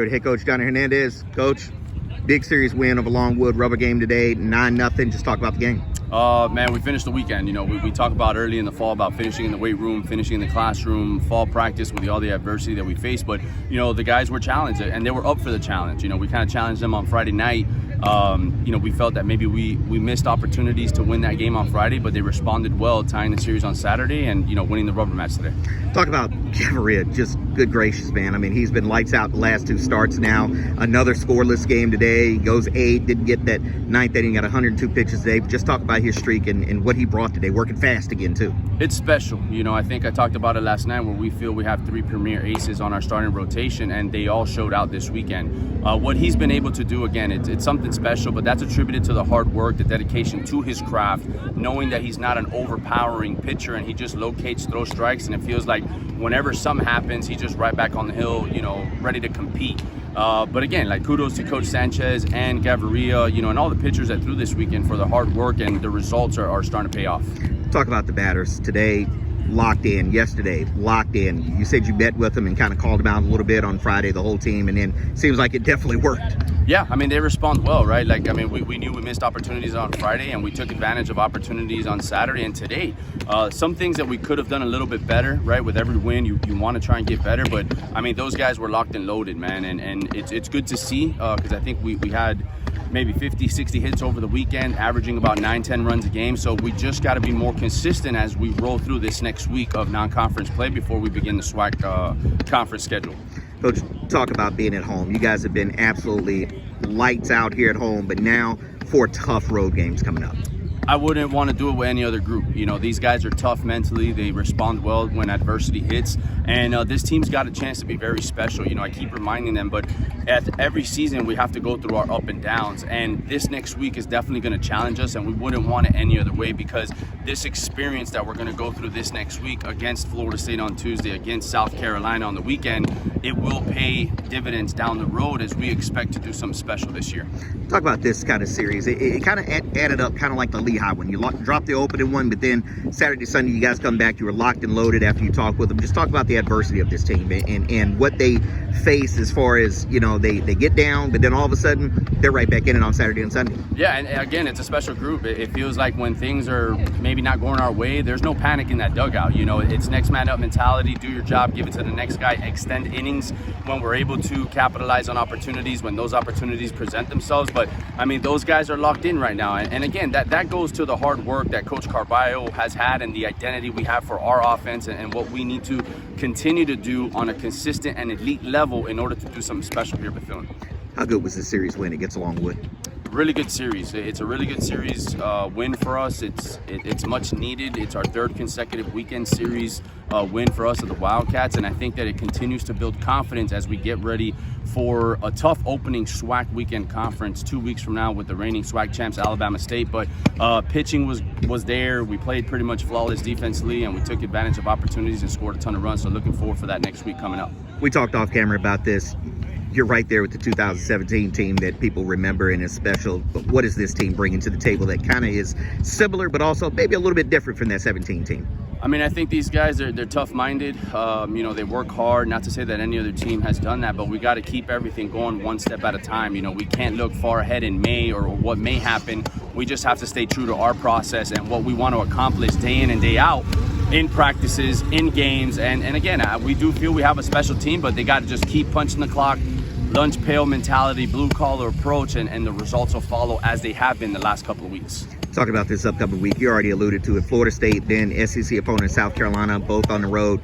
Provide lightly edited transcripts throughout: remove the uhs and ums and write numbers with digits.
Head coach Johnny Hernandez. Coach, big series win over Longwood, rubber game today, 9-0. Just talk about the game. Man, we finished the weekend. We talk about early in the fall about finishing in the weight room, finishing in the classroom, fall practice with all the adversity that we faced. But, the guys were challenged and they were up for the challenge. We kind of challenged them on Friday night. We felt that maybe we missed opportunities to win that game on Friday, but they responded well, tying the series on Saturday and, winning the rubber match today. Talk about Gaviria, just good gracious, man. I mean, he's been lights out the last two starts now. Another scoreless game today. He goes 8, didn't get that ninth inning, got 102 pitches today. But just talk about his streak and what he brought today, working fast again, too. It's special. I think I talked about it last night where we feel we have 3 premier aces on our starting rotation, and they all showed out this weekend. What he's been able to do, again, it's something special, but that's attributed to the hard work, the dedication to his craft, knowing that he's not an overpowering pitcher and he just locates, throws strikes, and it feels like whenever something happens, he's just right back on the hill, ready to compete. But again, kudos to Coach Sanchez and Gaviria, and all the pitchers that threw this weekend for the hard work, and the results are starting to pay off. Talk about the batters today. Locked in. Yesterday, locked in. You said you met with them and kind of called them out a little bit on Friday, the whole team, and then seems like it definitely worked. Yeah, they respond well, right? We knew we missed opportunities on Friday, and we took advantage of opportunities on Saturday and today. Some things that we could have done a little bit better, right? With every win, you want to try and get better, but those guys were locked and loaded, man, and it's good to see because I think we had maybe 50, 60 hits over the weekend, averaging about 9-10 runs a game. So we just got to be more consistent as we roll through this next week of non-conference play before we begin the SWAC conference schedule. Coach, talk about being at home. You guys have been absolutely lights out here at home, but now 4 tough road games coming up. I wouldn't want to do it with any other group. These guys are tough mentally. They respond well when adversity hits. And this team's got a chance to be very special. I keep reminding them, but at every season we have to go through our up and downs. And this next week is definitely going to challenge us, and we wouldn't want it any other way because this experience that we're going to go through this next week against Florida State on Tuesday, against South Carolina on the weekend, it will pay dividends down the road as we expect to do something special this year. Talk about this kind of series. It kind of added up kind of like the Lehigh one. You dropped the opening one, but then Saturday, Sunday, you guys come back. You were locked and loaded after you talked with them. Just talk about the adversity of this team and what they face as far as, they get down, but then all of a sudden they're right back in it on Saturday and Sunday. Yeah, and again, it's a special group. It feels like when things are maybe not going our way, there's no panic in that dugout. It's next man up mentality, do your job, give it to the next guy, extend innings when we're able to capitalize on opportunities, when those opportunities present themselves. But, those guys are locked in right now. And again, that goes to the hard work that Coach Carballo has had and the identity we have for our offense and what we need to continue to do on a consistent and elite level in order to do something special here at Bethune. How good was this series win against Longwood? Really good series. It's a really good series win for us. It's much needed. It's our 3rd consecutive weekend series win for us at the Wildcats, and I think that it continues to build confidence as we get ready for a tough opening SWAC weekend conference 2 weeks from now with the reigning SWAC champs Alabama State. But pitching was there. We played pretty much flawless defensively, and we took advantage of opportunities and scored a ton of runs. So looking forward for that next week coming up. We talked off camera about this. You're right there with the 2017 team that people remember and is special. But what is this team bringing to the table that kind of is similar, but also maybe a little bit different from that 17 team? I think these guys, they're tough-minded. They work hard. Not to say that any other team has done that, but we got to keep everything going one step at a time. We can't look far ahead in May or what may happen. We just have to stay true to our process and what we want to accomplish day in and day out in practices, in games. And again, we do feel we have a special team, but they got to just keep punching the clock, lunch pail mentality, blue-collar approach, and the results will follow as they have been the last couple of weeks. Talking about this upcoming week, you already alluded to it. Florida State, then SEC opponent South Carolina, both on the road.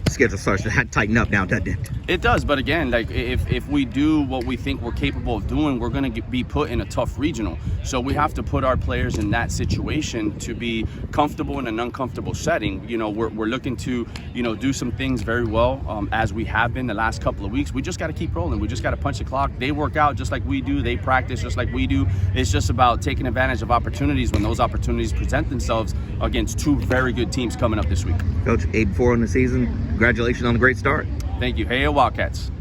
Schedule starts to tighten up now, doesn't it? It does, but again, if we do what we think we're capable of doing, we're going to be put in a tough regional. So we have to put our players in that situation to be comfortable in an uncomfortable setting. We're looking to, do some things very well as we have been the last couple of weeks. We just got to keep rolling. We just got to punch the clock. They work out just like we do. They practice just like we do. It's just about taking advantage of opportunities when those opportunities present themselves against 2 very good teams coming up this week. Coach, 8-4 on the season. Congratulations on a great start. Thank you. Hey, Wildcats.